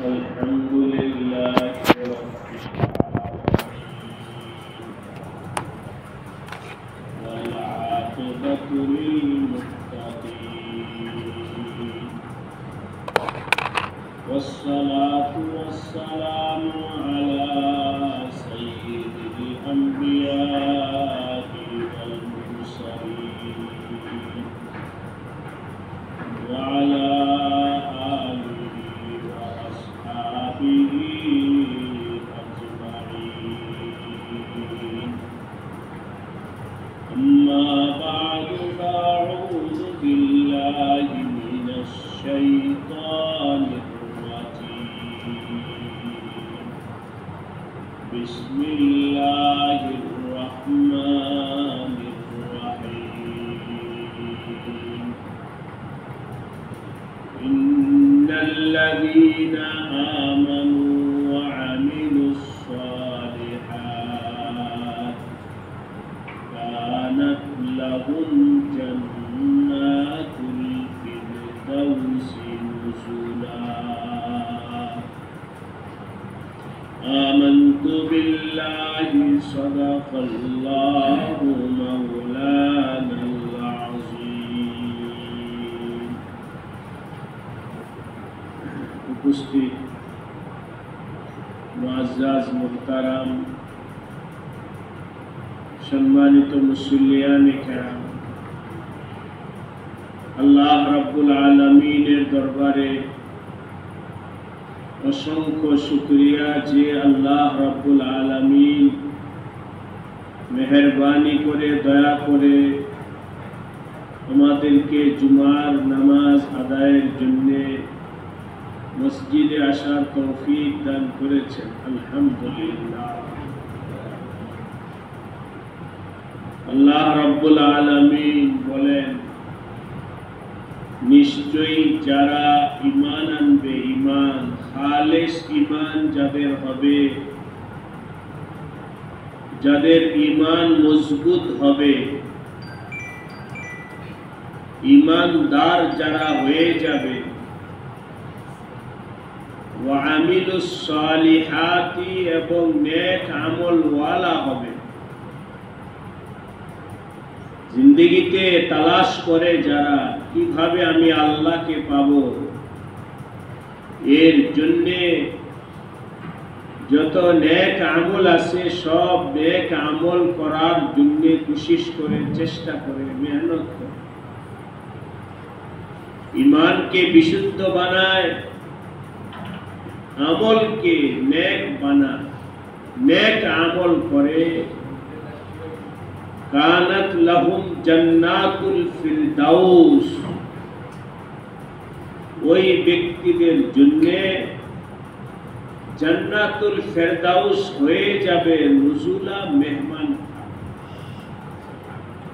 الحمد لله رب العالمين والعاقبة للمتقين والصلاة والسلام على سيد الأنبياء والمرسلين وعلى آله وأصحابه أجمعين أما بعد فأعوذ بالله من الشيطان بسم الله الرحمن الرحيم إن الذين آمنوا وعملوا الصالحات كانت لهم جنات الفردوس نزلا آمنت بالله صدق الله مولانا العظيم উপস্থিত মুআজ্জাজ মুহতারাম সম্মানিত মুসল্লিয়ানে কেরাম, আল্লাহ রাব্বুল আলামিনের দরবারে অসংখ্য শুকরিয়া যে আল্লাহ রাব্বুল আলামিন মেহেরবানি করে দয়া করে আমাদেরকে জুমার নামাজ আদায়ের জন্য মসজিদে আসার তৌফিক দান করেছেন। আলহামদুলিল্লাহ। আল্লাহ রাব্বুল আলামিন বলেন, নিশ্চয়ই যারা ঈমান আনবে, ঈমান খালেস ঈমান যাদের হবে, যাদের ঈমান মজবুত হবে, ঈমানদার যারা হয়ে যাবে, ওয়া আমিলুস সালিহাতি এবং নেক আমলওয়ালা হবে, জিন্দেগিতে তালাশ করে যারা কিভাবে আমি আল্লাহকে পাবো, এর জন্যে যত নেক আমল আছে সব নেক আমল করার জন্য কোশিশ করে, চেষ্টা করে, মেহনত করে, ঈমানকে বিশুদ্ধ বানায়, আমলকে নেক বানায়, নেক আমল করে। কানাত লাহুম জান্নাতুল ফিরদাউস, ওই ব্যক্তিদের জন্য জান্নাতুল ফিরদাউস হয়ে যাবে নুজুলা, মেহমান।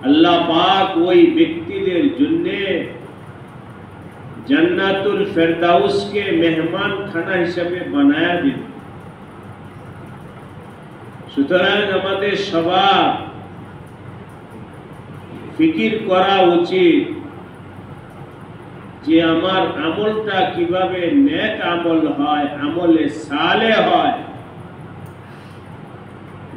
আল্লাহ পাক ওই ব্যক্তিদের জন্য জান্নাতুল ফিরদাউসকে মেহমান খানা হিসেবে বানায়া দিবে। সুতরাং আমাদের সবার ফিকির করা উচিত যে আমার আমলটা কিভাবে নেক আমল হয়, আমলে সালেহ হয়।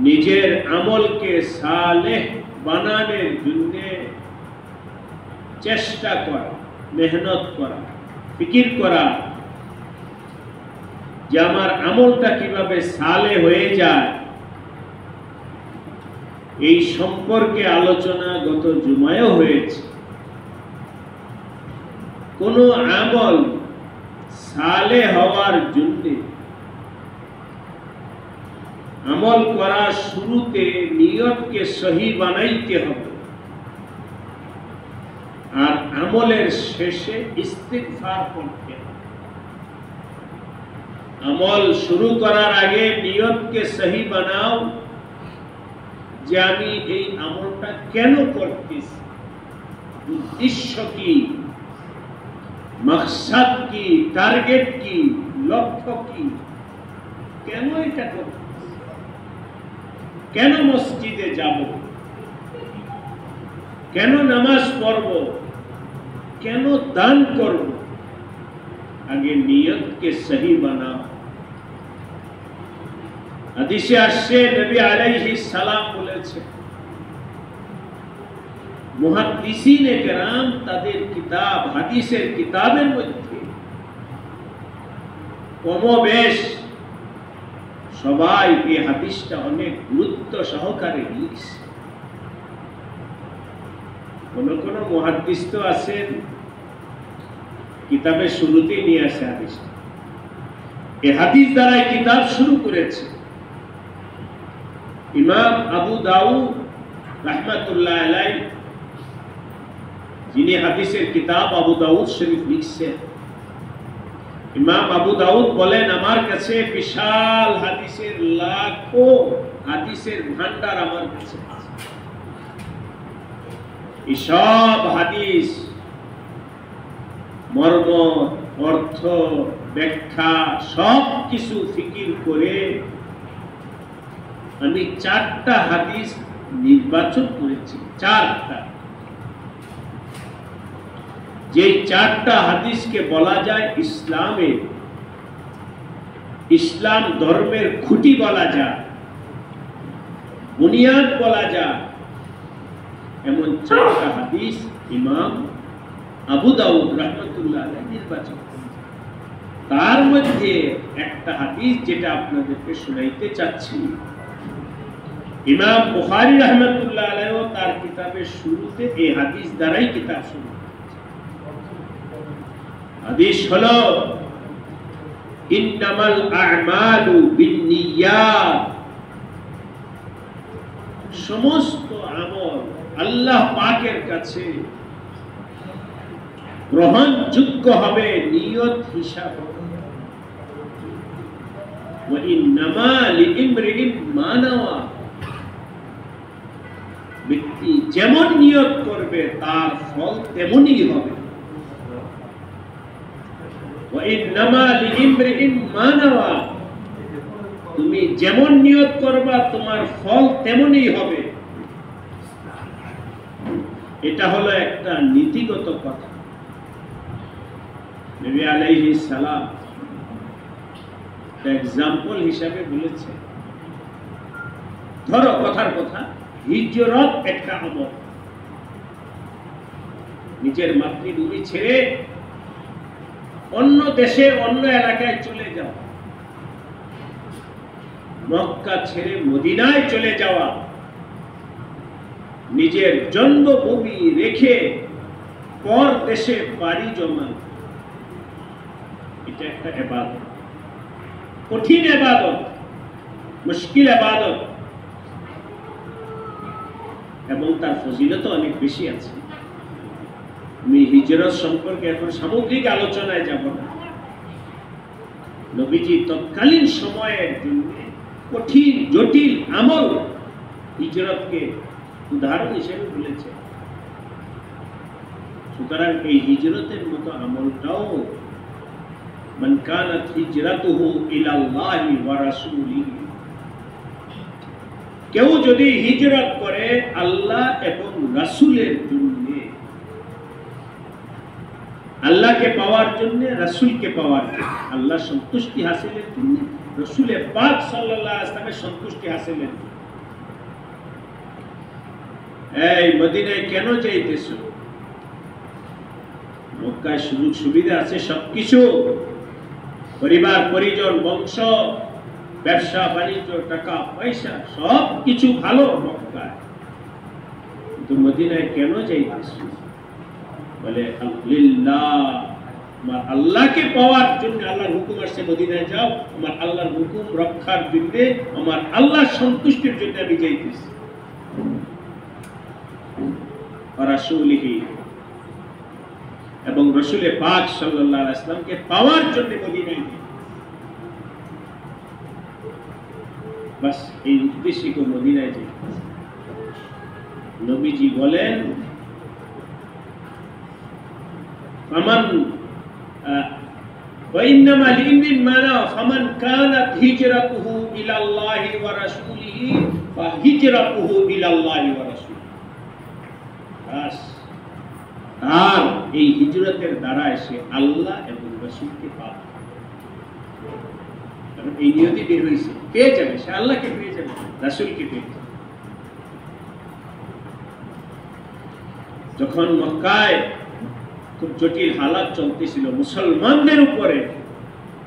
নিজের আমলকে সালেহ বানানোর জন্য চেষ্টা করা, মেহনত করা, ফিকির করা যে আমার আমলটা কিভাবে সালেহ হয়ে যায়। এই সম্পর্কে আলোচনা গত জুমায়ও হয়েছে। কোন আমল সালেহ হওয়ার জন্য আমল করার শুরুতে নিয়তকে সহি বানাইতে হবে, আর আমলের শেষে ইস্তিগফার করতে হবে। আমল শুরু করার আগে নিয়তকে সহি বানাও যে আমি এই আমলটা কেন করতেছি, উদ্দেশ্য কি, মকসদ কি, টার্গেট কি, লক্ষ্য কি, কেন এটা করতেছি, কেন মসজিদে যাব, কেন নামাজ পড়ব, কেন দান করব। আগে নিয়তকে সহি বানাও। হাদিসে আসছে নবী আলাইহিস সালাম বলেছেন, মুহাদ্দিসিনে কেরাম তাদের কিতাব হাদিসের কিতাবের মধ্যে কমবেশ সবাই এই হাদিসটা অনেক গুরুত্ব সহকারে লিখছে। কোন কোন মুহাদ্দিস তো আছেন কিতাবের শুরুতেই নিয়ে আসে হাদিসটা, এই হাদিস দ্বারাই কিতাব শুরু করেছে। ইমাম আবু দাউদ রাহমাতুল্লাহ আলাইহি, যিনি হাদিসের কিতাব আবু দাউদ শরীফ লিখছেন, ইমাম আবু দাউদ বলেন, আমার কাছে বিশাল হাদিসের লাখো হাদিসের ভান্ডার আমার কাছে আছে। এই সব হাদিস মর্ম, অর্থ, ব্যাখ্যা সব কিছু ফিকির করে আমি 4টা হাদিস নির্বাচন করেছি। 4টা, যে 4টা হাদিসকে বলা যায় ইসলামের, ইসলাম ধর্মের খুঁটি বলা যায়, বুনিয়াদ বলা যায়, এমন 4টা হাদিস ইমাম আবু দাউদ রাহমাতুল্লাহ আলাইহি নির্বাচন করেছেন। তার মধ্যে একটা হাদিস যেটা আপনাদেরকে শোনাইতে চাচ্ছি, ইমাম বুখারী রাহমাতুল্লাহ আলাইহি তার কিতাবের শুরুতে এই হাদিস দ্বারাই কিতাব শুরু। হাদিস হলো, ইন্নামাল আ'মালু বিন্নিয়াত, সমস্ত আমল আল্লাহ পাকের কাছে গ্রহণযোগ্য হবে নিয়ত হিসাবে। ওয়া ইন্নামা লিইমরিইন মা নাওয়া, ব্যক্তি যেমন নিয়ত করবে তার ফল তেমনই হবে। ওয়া ইন্নামা লিইমরিইন মা নাওয়া, তুমি যেমন নিয়ত করবা তোমার ফল তেমনই হবে। এটা হলো একটা নীতিগত কথা। নবী আলাইহিস সালাম এক্সাম্পল হিসাবে বলেছে, ধরো কথার কথা, হিজরত একটা আমল। নিজের মাতৃভূমি ছেড়ে অন্য দেশে অন্য এলাকায় চলে যাওয়া, মক্কা ছেড়ে মদিনায় চলে যাওয়া, নিজের জন্মভূমি রেখে পর দেশে পাড়ি জমানো, এটা একটা ইবাদত, কঠিন ইবাদত, মুশকিল ইবাদত, এবং তার ফজিলত অনেক বেশি আছে। আমি হিজরত সম্পর্কে এখন সামগ্রিক আলোচনায় যাব না। নবীজি তৎকালীন সময়ের জন্য কঠিন জটিল আমল হিজরতকে উদাহরণ হিসেবে বলেছে। সুতরাং এই হিজরতের মতো আমলটাও, মান কানাত হিজরাতুহু ইলাল্লাহি ওয়া রাসূলিহি, কেউ যদি হিজরত করে আল্লাহ এবং রাসূলের জন্য, আল্লাহকে পাওয়ার জন্য, রাসূলকে পাওয়ার জন্য, আল্লাহর সন্তুষ্টি হাসিলের জন্য, রাসূলে পাক সাল্লাল্লাহু আলাইহি ওয়াসাল্লামের সন্তুষ্টি হাসিলের জন্য। এই মদিনায় কেন যাইতেছো? মক্কায় সুযোগ সুবিধা আছে, সবকিছু, পরিবার পরিজন, বংশ, ব্যবসা বাণিজ্য, টাকা পয়সা সব কিছু ভালো মক্কায়, কিন্তু মদিনায় কেন যাইতেছো? বলে আল্লাহ, আমার আল্লাহকে পাওয়ার জন্য, আল্লাহর হুকুম আসছে মদিনায় যাও, আমার আল্লাহর হুকুম রক্ষার জন্য, আমার আল্লাহর সন্তুষ্টির জন্য আমি যাইতেছি। রাসূলিহি, এবং রাসূলে পাক সাল্লাল্লাহু আলাইহি ওয়াসাল্লামকে পাওয়ার জন্য মদিনায় যাই, বাস এই উদ্দেশ্যে কেউ মদিনায় যাই। নবীজি বলেন, ফামান ওয়া ইন্নামা লিইমরিইন মা নাওয়া ফামান কানাত হিজরাতুহু ইলাল্লাহি ওয়া রাসূলিহি ফাহিজরাতুহু ইলাল্লাহি ওয়া রাসূলিহি। আর এই হিজরতের দ্বারা এসে আল্লাহ এবং রাসূলকে পাবে, কারণ এই নিয়তি বের হয়েছে, পেয়ে যাবে, সে আল্লাহকে পেয়ে যাবে, রাসূলকে পেয়ে যাবে। যখন মক্কায় খুব জটিল হালাত চলতেছিল, মুসলমানদের উপরে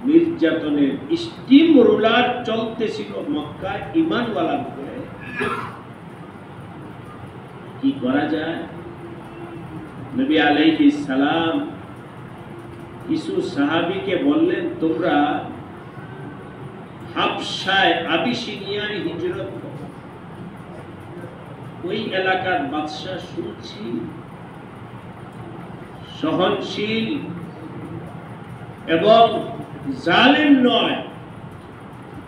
নির্যাতনের স্টিম রোলার চলতেছিল মক্কায় ঈমানওয়ালার উপরে, কি করা যায়? নবী আলাইহিস সালাম কিছু সাহাবীকে বললেন, তোমরা হাবশায় আবিসিনিয়ায় হিজরত করো। ওই এলাকার বাদশা শুনছি সহনশীল এবং জালেম নয়,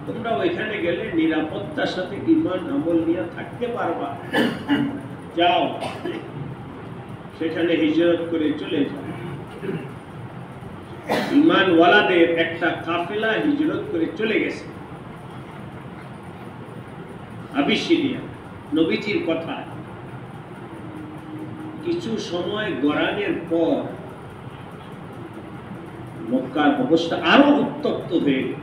তোমরা ওইখানে গেলে নিরাপত্তার সাথে ঈমান আমল নিয়ে থাকতে পারবা, যাও সেখানে হিজরত করে চলে যাও। ঈমানওয়ালাদের একটা কাফেলা হিজরত করে চলে গেছে আবিসিনিয়া। নবীজির কথা, কিছু সময় গড়ানোর পর মক্কার অবস্থা আরো উত্তপ্ত হয়ে গেল।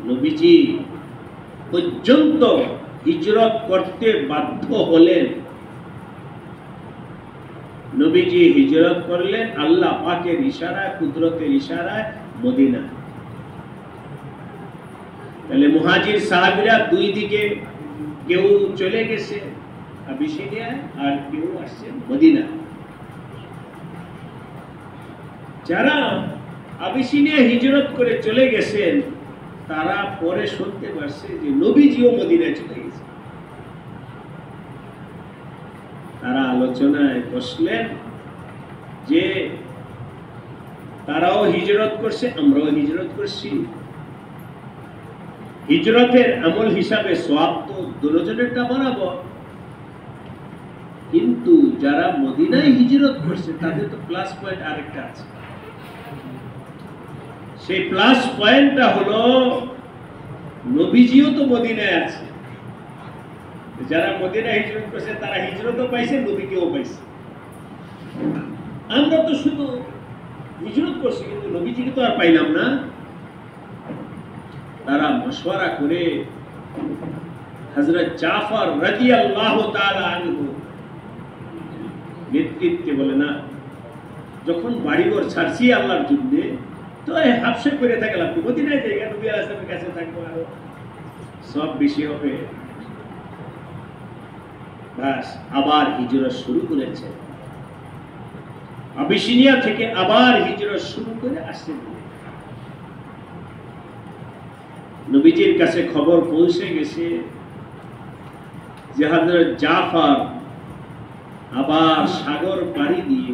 নবীজি পর্যন্ত হিজরত করতে বাধ্য হলেন। নবীজি হিজরত করলেন আল্লাহ পাকের ইশারায়, কুদরতের ইশারায় মদিনা। তাহলে মুহাজির সাহাবীরা দুই দিকে, কেউ চলে গেছে আবিসিনিয়ায় আর কেউ আসছে মদিনা। যারা আবিসিনিয়া হিজরত করে চলে গেছেন তারা পরে শুনতে পারছে যে নবীজিও মদিনায় চলে গেছে। তারা আলোচনায় বসলেন যে তারাও হিজরত করছে, আমরাও হিজরত করছি, হিজরতের আমল হিসাবে সওয়াব তো দুজনেরটা বরাবর, কিন্তু যারা মদিনায় হিজরত করছে তাদের তো প্লাস পয়েন্ট আরেকটা আছে। সেই প্লাস পয়েন্টটা হলো নবীজিও তো মদিনায় আছে। যারা মদিনায় হিজরত করছে তারা হিজরতও পাইছে, নবীকেও পাইছে। আমরা তো শুধু হিজরত করছি কিন্তু নবীজিকে তো আর পাইলাম না। তারা মশওয়ারা করে হযরত জাফর রাদিয়াল্লাহু তাআলা আনহু নেতৃত্বে বলে, না, যখন বাড়িঘর ছাড়ছি আল্লাহর জন্য, তো হাবশে করে থাকলাম, মদিনায় জায়গা নবী আলাইহিস সালামের কাছে থাকবো, আরো সব বেশি হবে। বাস আবার হিজরত শুরু করেছে, আবিসিনিয়া থেকে আবার হিজরত শুরু করে আসছেন। নবীজির কাছে খবর পৌঁছে গেছে যে হযরত জাফর আবার সাগর পাড়ি দিয়ে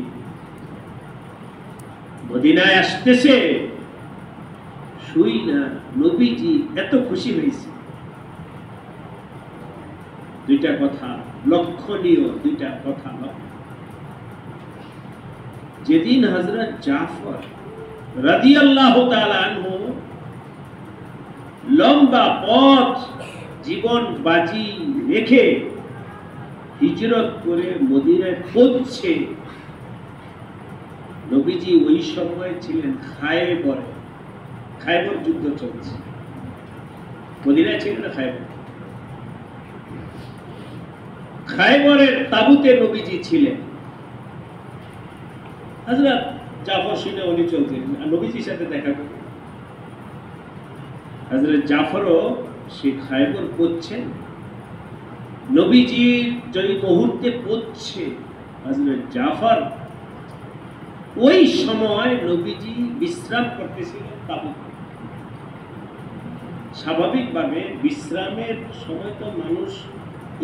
মদিনায় আসতেছে। শুই না নবীজি এত খুশি হয়েছে। দুইটা কথা লক্ষণীয়, দুইটা কথা। যেদিন হযরত জাফর রাদিয়াল্লাহু তাআলা আনহু লম্বা পথ জীবন বাজি রেখে হিজরত করে মদিনায় পৌঁছে, নবীজি ওই সময় ছিলেন খায়বরে। খায়বর যুদ্ধ চলছে, মদিনায় ছিলেন না খায়বর। খায়বরের তাবুতে নবীজি ছিলেন। হযরত জাফর শুনে উনি চলতেন আর নবীজির সাথে দেখা করতেন। হযরত জাফরও সে খায়বর পৌঁছছেন। নবীজির যেই মুহূর্তে পৌঁছে হযরত জাফর, ওই সময় নবীজি বিশ্রাম করতেছিলেন তাবুতে। স্বাভাবিকভাবে বিশ্রামের সময় তো মানুষ,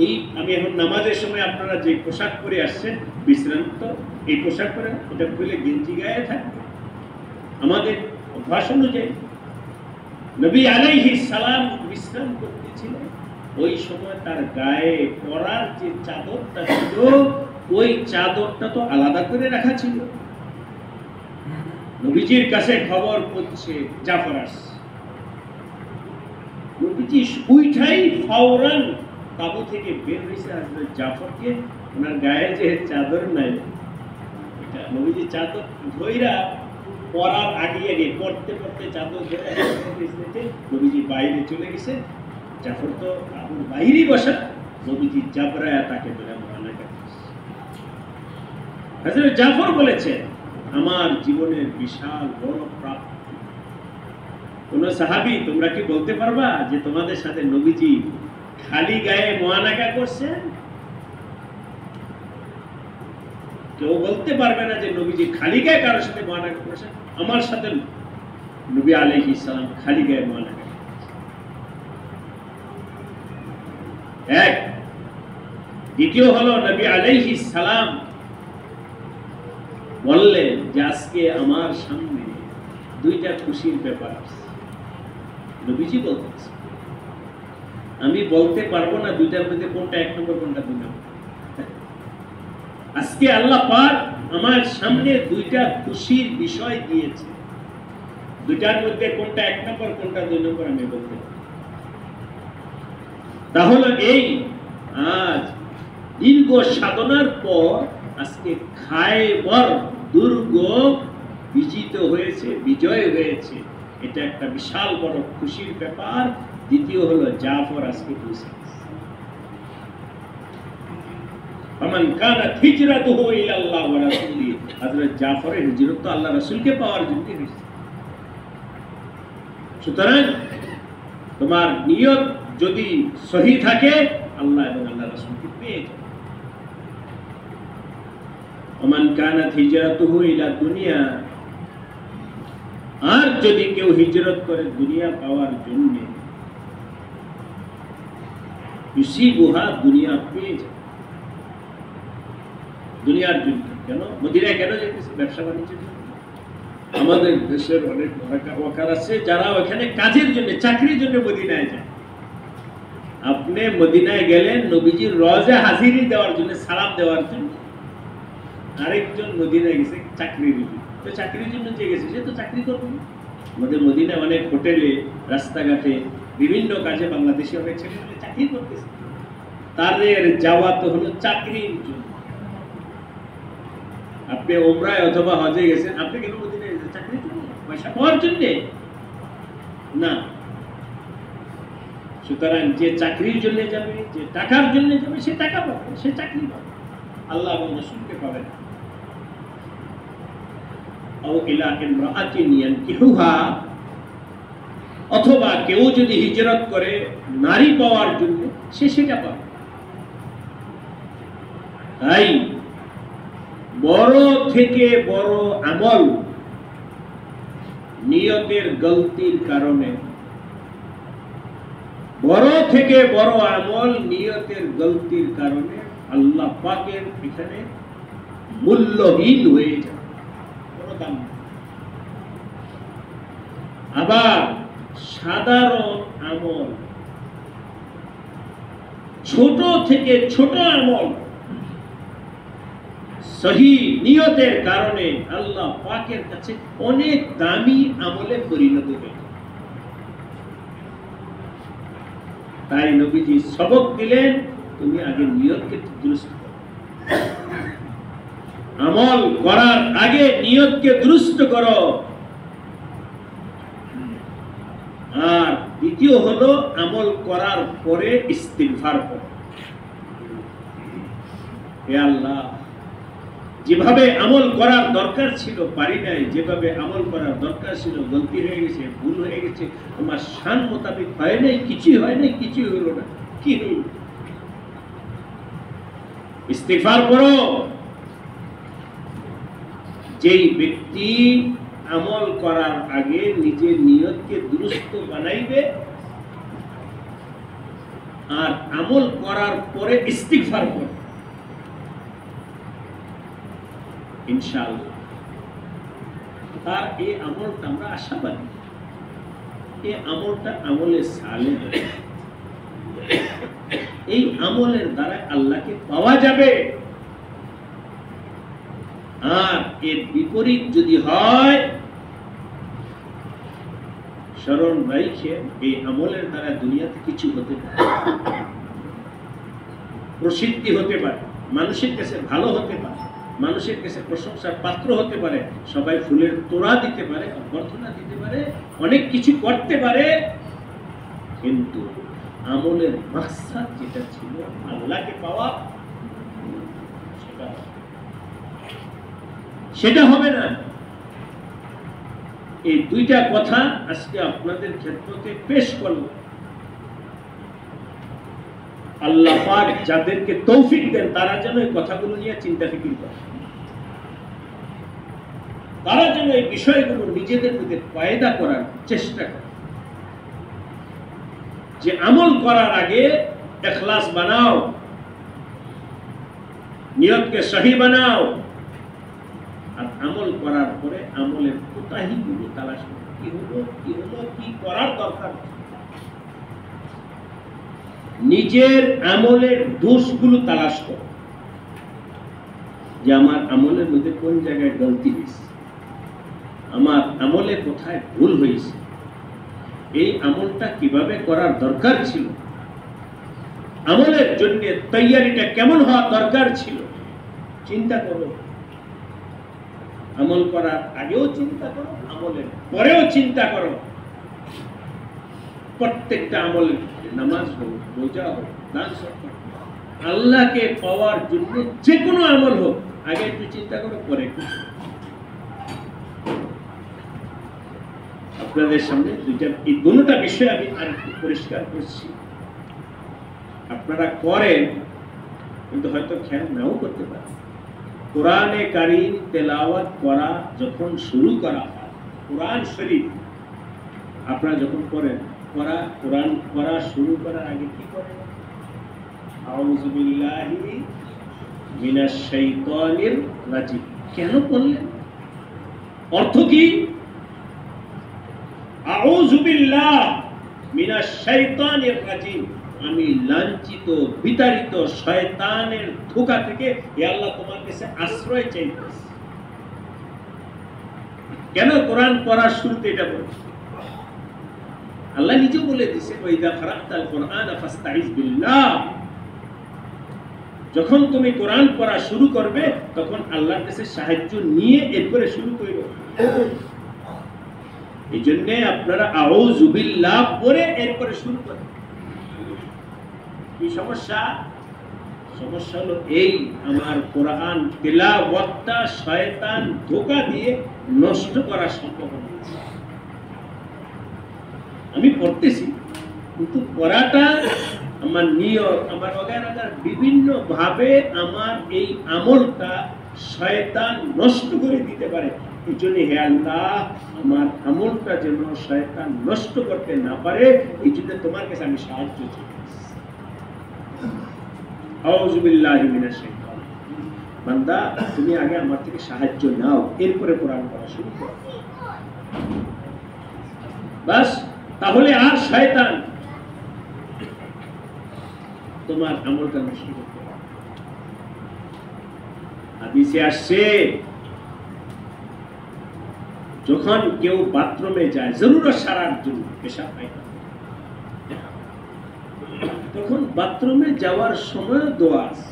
এই আমি এখন নামাজের সময় আপনারা যে পোশাক পরে আসছেন, বিশ্রাম তো এই পোশাক পরে, ওটা খুলে গেঞ্জি গায়ে থাকবে আমাদের অভ্যাস অনুযায়ী। নবী আলাইহিস সালাম বিশ্রাম করতেছিলেন, ওই সময় তার গায়ে পরার যে চাদরটা ছিল, ওই চাদরটা তো আলাদা করে রাখা ছিল। নবীজির কাছে খবর পৌঁছে জাফর আসছে। নবীজি উঠাই ফওরান তাবু থেকে বের হয়েছে হযরত জাফরকে, ওনার গায়ে যে চাদর নাই নবীজি চাদর ধইরা পড়ার আগে আগে পড়তে পড়তে চাদর ধরে নবীজি বাইরে চলে গেছে। জাফর তো আবুর বাইরে বসা, নবীজি জাবরায়া তাকে ধরে মুআনাকা। হযরত জাফর বলেছেন, আমার জীবনের বিশাল বড় প্রাপ্তি। কোন সাহাবী তোমরা কি বলতে পারবা যে তোমাদের সাথে নবীজি খালি গায়ে মুআনাকা করছেন? কেউ বলতে পারবে না যে নবীজি খালি গায়ে কারোর সাথে মুআনাকা করেছেন। আমার সাথে নবী আলাইহিস সালাম খালি গায়ে মুআনাকা। এক, দ্বিতীয় হলো নবী আলাইহিস সালাম বললেন যে আজকে আমার সামনে দুইটা খুশির ব্যাপার আছে। নবীজি বলতেছে, আমি বলতে পারবো না দুইটার মধ্যে কোনটা এক নম্বর কোনটা দুই নম্বর। আজকে আল্লাহ পাক আমার সামনে দুইটা খুশির বিষয় দিয়েছে, দুইটার মধ্যে কোনটা এক নম্বর কোনটা দুই নম্বর আমি বলতে পারবো। তাহলে এই আজ দীর্ঘ সাধনার পর আজকে খায়বর দুর্গ বিজিত হয়েছে, বিজয় হয়েছে, এটা একটা বিশাল বড় খুশির ব্যাপার। দ্বিতীয় হলো জাফর আজকে পৌঁছে গেছে। ফামান কানাত হিজরাতুহু ইলাল্লাহ ওয়া রাসূলিহি, হযরত জাফরের হিজরত তো আল্লাহ রাসূলকে পাওয়ার জন্য হয়েছে। সুতরাং তোমার নিয়ত যদি সহি থাকে, আল্লাহ এবং আল্লাহ রাসূলকে পেয়ে যাবে। ফামান কানাত হিজরাতুহু ইলা দুনিয়া, আর যদি কেউ হিজরত করে দুনিয়া পাওয়ার জন্য, ইউসিবুহা, দুনিয়া পেয়ে যাবে। দুনিয়ার জন্য কেন মদিনায় কেন যেতেছে? ব্যবসা বাণিজ্যের জন্য। আমাদের দেশের অনেক ওয়াকার আছে যারা ওখানে কাজের জন্য, চাকরির জন্য মদিনায় যায়। আপনি মদিনায় গেলেন নবীজির রওজা হাজিরি দেওয়ার জন্য, সালাম দেওয়ার জন্য। আরেকজন মদিনায় গেছে চাকরির জন্য। তো চাকরির জন্য যে গেছে সে তো চাকরি করবে। আমাদের মদিনায় অনেক হোটেলে, রাস্তাঘাটে, বিভিন্ন কাজে বাংলাদেশি অনেক ছেলে চাকরি করতেছে। তাদের যাওয়া তো হলো চাকরির জন্য। আপনি ওমরায় অথবা হজে গেছেন, আপনি কেন মদিনায় গেছেন? চাকরির জন্য, পয়সা পাওয়ার জন্য না। সুতরাং যে চাকরির জন্য যাবে, যে টাকার জন্য যাবে, সে টাকা পাবে, সে চাকরি পাবে, আল্লাহ এবং রাসূলকে পাবে না। আও ইলা ইমরাআতিন ইয়ানকিহুহা, অথবা কেউ যদি হিজরত করে নারী পাওয়ার জন্য, সে সেটা পাবে। তাই বড় থেকে বড় আমল নিয়তের গলতির কারণে, বড় থেকে বড় আমল নিয়তের গলতির কারণে আল্লাহ পাকের এখানে মূল্যহীন হয়ে যায়, কোনো দাম নেই। আবার সাধারণ আমল, ছোট থেকে ছোট আমল সহি নিয়তের কারণে আল্লাহ পাকের কাছে অনেক দামি আমলে পরিণত হয়। তাই নবীজি সবক দিলেন, তুমি আগে নিয়তকে দুরুস্ত করো। আমল করার আগে নিয়তকে দুরুস্ত করো। আর দ্বিতীয় হলো আমল করার পরে ইস্তিগফার করো। হে আল্লাহ, যেভাবে আমল করার দরকার ছিল পারি নাই, যেভাবে আমল করার দরকার ছিল গলতি হয়ে গেছে, ভুল হয়ে গেছে, তোমার শান মোতাবেক হয় নাই, কিছুই হয় নাই, কিছুই হলো না, কি হইল? ইস্তিগফার করো। যেই ব্যক্তি আমল করার আগে নিজের নিয়তকে দুরুস্ত বানাইবে আর আমল করার পরে ইস্তিগফার করবে, ইনশাআল্লাহ তার এই আমলটা আমরা আশাবাদী। এই আমলটা আমলে সালেহ, এই আমলের দ্বারা আল্লাহকে পাওয়া যাবে। আর এর বিপরীত যদি হয়, স্মরণ রাখে এই আমলের দ্বারা দুনিয়াতে কিছু হতে পারে, প্রসিদ্ধি হতে পারে, মানুষের কাছে ভালো হতে পারে, মানুষের কাছে প্রশংসার পাত্র হতে পারে, সবাই ফুলের তোড়া দিতে পারে, অভ্যর্থনা দিতে পারে, অনেক কিছু করতে পারে, কিন্তু আমলের মাকসাদ যেটা ছিল আল্লাহকে পাওয়া, সেটা হবে না। এই দুইটা কথা আজকে আপনাদের ক্ষেত্রে পেশ করলাম। আল্লাহ পাক যাদেরকে তৌফিক দেন তারা যেন এই কথাগুলো নিয়ে চিন্তা ফিকির করে, তারা যেন এই বিষয়গুলো নিজেদের মধ্যে পয়দা করার চেষ্টা করে, যে আমল করার আগে ইখলাস বানাও, নিয়তকে সহি বানাও, আর আমল করার পরে আমলের কোতাহিগুলো তালাশ করো, কি হলো কি করার দরকার, নিজের আমলের দোষগুলো তালাশ করো, যে আমার আমলের মধ্যে কোন জায়গায় গলতি হয়েছে, আমার আমলে কোথায় ভুল হয়েছে, এই আমলটা কিভাবে করার দরকার ছিল, আমলের জন্য তৈয়ারিটা কেমন হওয়া দরকার ছিল, চিন্তা করো। আমল করার আগেও চিন্তা করো, আমলের পরেও চিন্তা করো। প্রত্যেকটা আমল, নামাজ হোক, রোজা হোক, দান সদকা, আল্লাহকে পাওয়ার জন্য যে কোনো আমল হোক, আগে একটু চিন্তা করো, পরে একটু। আপনাদের সামনে এই দুটোটা বিষয় আমি আর একটু পরিষ্কার করছি। আপনারা করেন কিন্তু হয়তো খেয়াল নাও করতে পারেন। কোরআনে কারীম তেলাওয়াত করা যখন শুরু করা হয়, কোরআন শরীফ আপনারা যখন পড়েন, কোরআন পড়া শুরু করার আগে কি করেন? আউযু বিল্লাহি মিনাশ শাইতানির রাজিম। কেন পড়লেন? অর্থ কি? আউযু বিল্লাহ মিনাশ শাইতানির রাজিম, আমি লাঞ্ছিত বিতাড়িত শয়তানের ধোঁকা থেকে হে আল্লাহ তোমার কাছে আশ্রয় চাইতেছি। কেন কোরআন পড়ার শুরুতে এটা বলছে? আল্লাহ নিজে বলে দিয়েছে, ওয়াইদা ফারাতাল কুরআন ফাস্তাইজ বিল্লাহ, যখন তুমি কোরআন পড়া শুরু করবে তখন আল্লাহর কাছে সাহায্য নিয়ে এরপরে শুরু করবে। এই জন্য আপনারা আউযু বিল্লাহ পড়ে এরপরে শুরু করেন। কি সমস্যা? সমস্যা হলো এই, আমার কোরআন তেলাওয়াতটা শয়তান ধোঁকা দিয়ে নষ্ট করা সম্ভব হচ্ছে। আমি পড়তেছি কিন্তু পড়াটা আমার নিয়ত, আমার অগার বিভিন্ন ভাবে আমার এই আমলটা শয়তান নষ্ট করে দিতে পারে। এই জন্য হে আল্লাহ, আমার আমলটা যেন শয়তান নষ্ট করতে না পারে, এই জন্য তোমার কাছে আমি সাহায্য চাই। আউযু বিল্লাহি মিনাশ শাইতান। বান্দা, তুমি আগে আমার থেকে সাহায্য নাও, এরপরে কোরআন পড়া শুরু করো। বাস, তাহলে আর শয়তান তোমার আমলটা নষ্ট করতে পারে। হাদিসে আসছে, যখন কেউ বাথরুমে যায় জরুরত সারার জন্য, পেশাব পায়খানা, তখন বাথরুমে যাওয়ার সময় দোয়া আছে।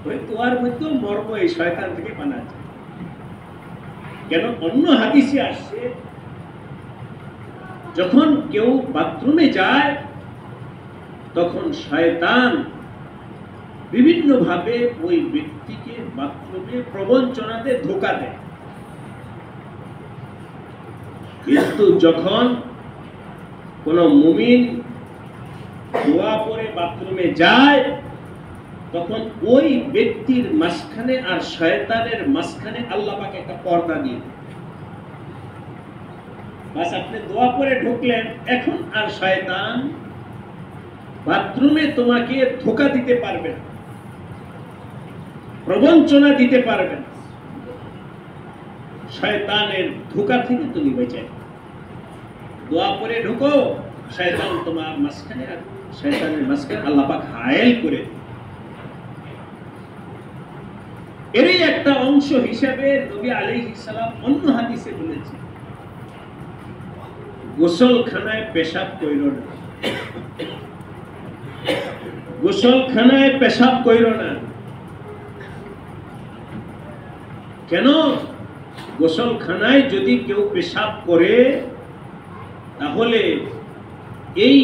ওই দোয়ার মধ্যে মর্ম এই শয়তান থেকে পানা যায়। কেন? অন্য হাদিসে আসছে, যখন কেউ বাথরুমে যায় তখন শয়তান বিভিন্ন ভাবে ওই ব্যক্তিকে বাথরুমে প্রবঞ্চনাতে ধোঁকা দেয়। কিন্তু যখন কোন মুমিন দোয়া পড়ে বাথরুমে যায় তখন ওই ব্যক্তির মাঝখানে আর শয়তানের মাঝখানে আল্লাহ পাক একটা পর্দা দিয়ে দেয়। বাস, আপনি দোয়া পড়ে ঢুকলেন, এখন আর শয়তান বাথরুমে তোমাকে ধোঁকা দিতে পারবে না, প্রবঞ্চনা দিতে পারবে না। শয়তানের ধোঁকা থেকে তুমি বেঁচে দোয়া পড়ে ঢুকো, শয়তান তোমার মাঝখানে, আর শয়তানের মাঝখানে আল্লাহ পাক হায়েল করে। এরই একটা অংশ হিসাবে নবী আলাইহিস সালাম অন্য হাদিসে বলেছেন, গোসলখানায় পেশাব কইরো না, গোসলখানায় পেশাব কইরো না। কেন? গোসলখানায় যদি কেউ পেশাব করে তাহলে এই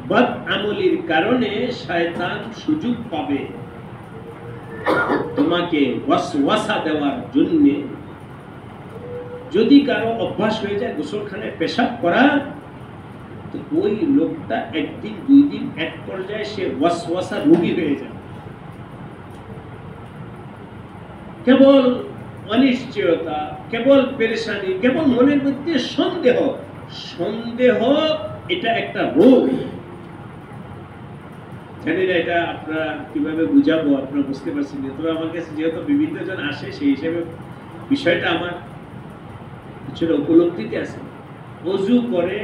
বদ আমলির কারণে শয়তান সুযোগ পাবে তোমাকে ওয়াসওয়াসা দেওয়ার জন্য। যদি কারো অভ্যাস হয়ে যায় গোসলখানায় পেশাব করা, তো ওই লোকটা একদিন দুই দিন এক পর্যায়ে সে ওয়াসওয়াসা রোগী হয়ে যায়। কেবল অনিশ্চয়তা, কেবল পেরেশানি, কেবল মনের মধ্যে সন্দেহ। সন্দেহ এটা একটা রোগ। জানি না এটা আপনারা কিভাবে বুঝাবো, আপনারা বুঝতে পারছেন না। তবে আমার কাছে যেহেতু বিভিন্ন জন আসে, সেই হিসেবে বিষয়টা আমার কিছুটা উপলব্ধিতে আছে। অজু করে,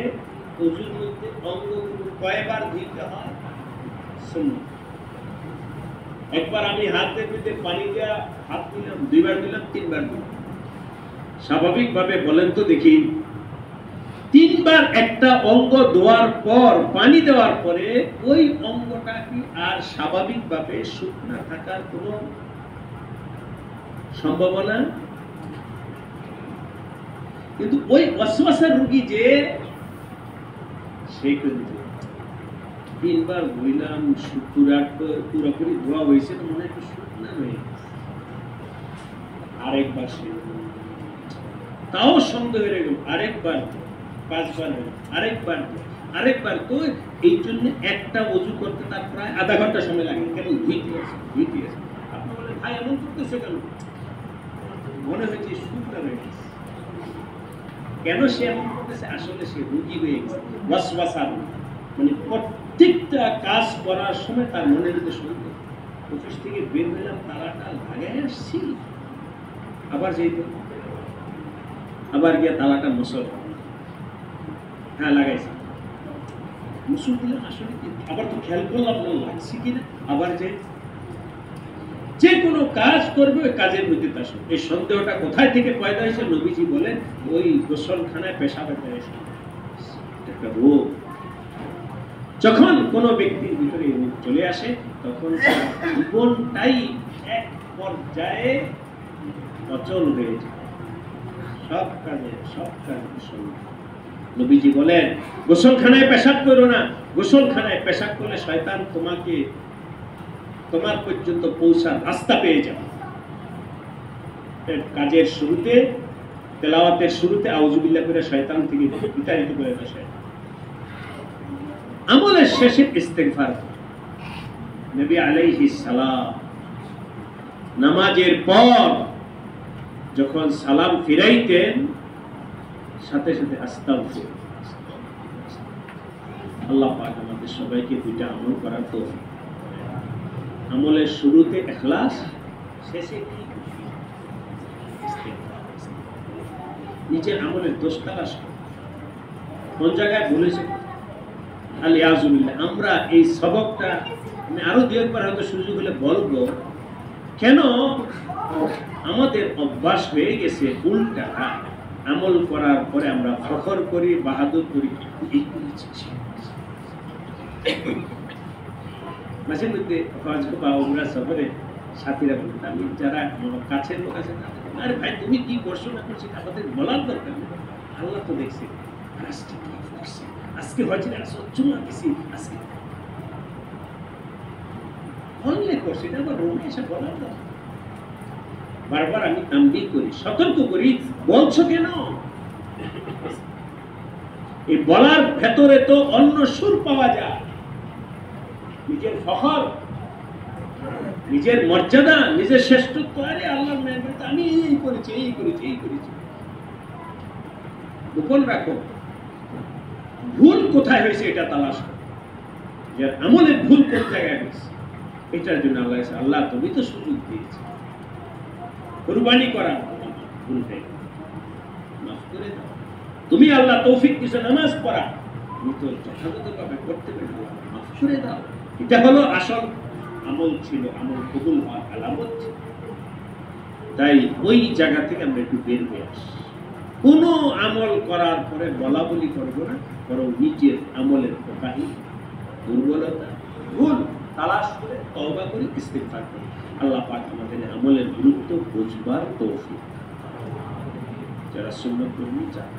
অজুর মধ্যে অঙ্গগুলো কয়বার ধুইতে হয়? সুন্নাত। একবার আমি হাতের মধ্যে পানি দেওয়া হাত দিলাম, দুইবার দিলাম, তিনবার দিলাম। স্বাভাবিকভাবে বলেন তো দেখি, তিনবার একটা অঙ্গ ধোয়ার পর, পানি দেওয়ার পরে ওই অঙ্গটা কি আর স্বাভাবিকভাবে শুকনা থাকার কোন সম্ভাবনা? কিন্তু ওই ওয়াসওয়াসার রোগী যে সেই কিন্তু তিনবার ধুইলাম, পুরোপুরি ধোয়া হয়েছে, মনে হয় একটু শুকনা হয়ে গেছে, আরেকবার সে তাও সন্দেহ হয়ে গেল, আরেকবার, পাঁচবার হলো, আরেকবার। তো এই জন্য একটা অজু করতে তার প্রায় আধা ঘন্টা সময় লাগে, কেবল ধুইতে আছে। আপনি বলেন ভাই এমন করতেছে কেন? মনে হয়েছে শুকনা হয়ে গেছে। কেন সে এমন করতেছে? আসলে সে রোগী হয়ে গেছে, ওয়াসওয়াসা। মানে প্রত্যেকটা কাজ করার সময় তার মনের মধ্যে সন্দেহ। অফিস থেকে বের হলাম, তালাটা লাগাই আসছি, আবার যেতে, আবার গিয়ে তালাটা মুসল, হ্যাঁ লাগাইছি, মুসল দিলাম, আসলে আবার তো খেয়াল করলাম না লাগছি কিনা, আবার যে কোনো কাজ করবে ওই কাজের মধ্যে তার এই সন্দেহটা কোথায় থেকে পয়দা হয়েছে? নবীজি বলেন ওই গোসলখানায় পেশাবের একটা রোগ। যখন কোনো ব্যক্তির ভিতরে রোগ চলে আসে, তখন জীবনটাই এক পর্যায়ে অচল হয়ে যায়, সব কাজে নবীজি বলেন গোসলখানায় পেশাব করো না। গোসলখানায় পেশাব করলে শয়তান তোমার পর্যন্ত পৌঁছার রাস্তা পেয়ে যাবে। কাজের শুরুতে, তেলাওয়াতের শুরুতে আউযুবিল্লাহ করে শয়তান থেকে বিতাড়িত করে বসে, আমলের শেষে ইস্তেগফার। নবী আলাইহিস সালাম নামাজের পর যখন সালাম ফিরাইতেন, সাথে সাথে আস্তাগফির। আল্লাহ পাক আমাদের সবাইকে দুইটা আমল করার তৌফিক। আমলের শুরুতে ইখলাস, শেষে কি? নিজের আমলের দোষ তালাশ করা। কোন জায়গায় বলেছে আলিয়াজুবিল্লাহ। আমরা এই সবকটা আমি আরো দুই একবার হয়তো সুযোগ হলে বলবো। কেন আমাদের অভ্যাস হয়ে গেছে উল্টা, আমল করার পরে আমরা ফখর করি, বাহাদুর করি, মাঝে মধ্যে হজ বা উমরা সফরে সাথীরা বলতে, আমি যারা আমার কাছের লোক আছে, আরে ভাই তুমি কি করছো না করছো আমাদের বলার দরকার নেই, আল্লাহ তো দেখছে। আজকে হজে চুমা দিছি, আজকে বললে করছি, এটা আবার রোমে এসে বলার দরকার। বারবার আমি তাম্বিহ করি, সতর্ক করি, বলছো কেন? এই বলার ভেতরে তো অন্য সুর পাওয়া যায়। নিজের ফখর, নিজের মর্যাদা, নিজের শ্রেষ্ঠত্ব, আরে আল্লাহর নিয়ামত, আমি এই করেছি। গোপন রাখো। ভুল কোথায় হয়েছে এটা তালাশ করো, যে আমলের ভুল কোন জায়গায় হয়েছে। এটার জন্য আল্লাহ তুমি তো সুযোগ দিয়েছে কুরবানি করা, ভুল হয়ে মাফ করে দাও। তুমি আল্লাহ তৌফিক দিয়েছো নামাজ পড়া, তুমি তো যথাযথভাবে করতে পারো, মাফ করে দাও। এটা হলো আসল আমল ছিল, আমল কবুল হওয়ার আলামত ছিল। তাই ওই জায়গা থেকে আমরা একটু বের হয়ে আসি। কোনো আমল করার পরে বলা বলি করবো না, বরং নিজের আমলের কোতাহি, দুর্বলতা, ভুল তালাশ করে তওবা করে ইস্তেগফার করি। আল্লাহ পাক আমাদের আমলের গুরুত্ব বুঝবার তৌফিক যারা সুন্নত কর্মী চান।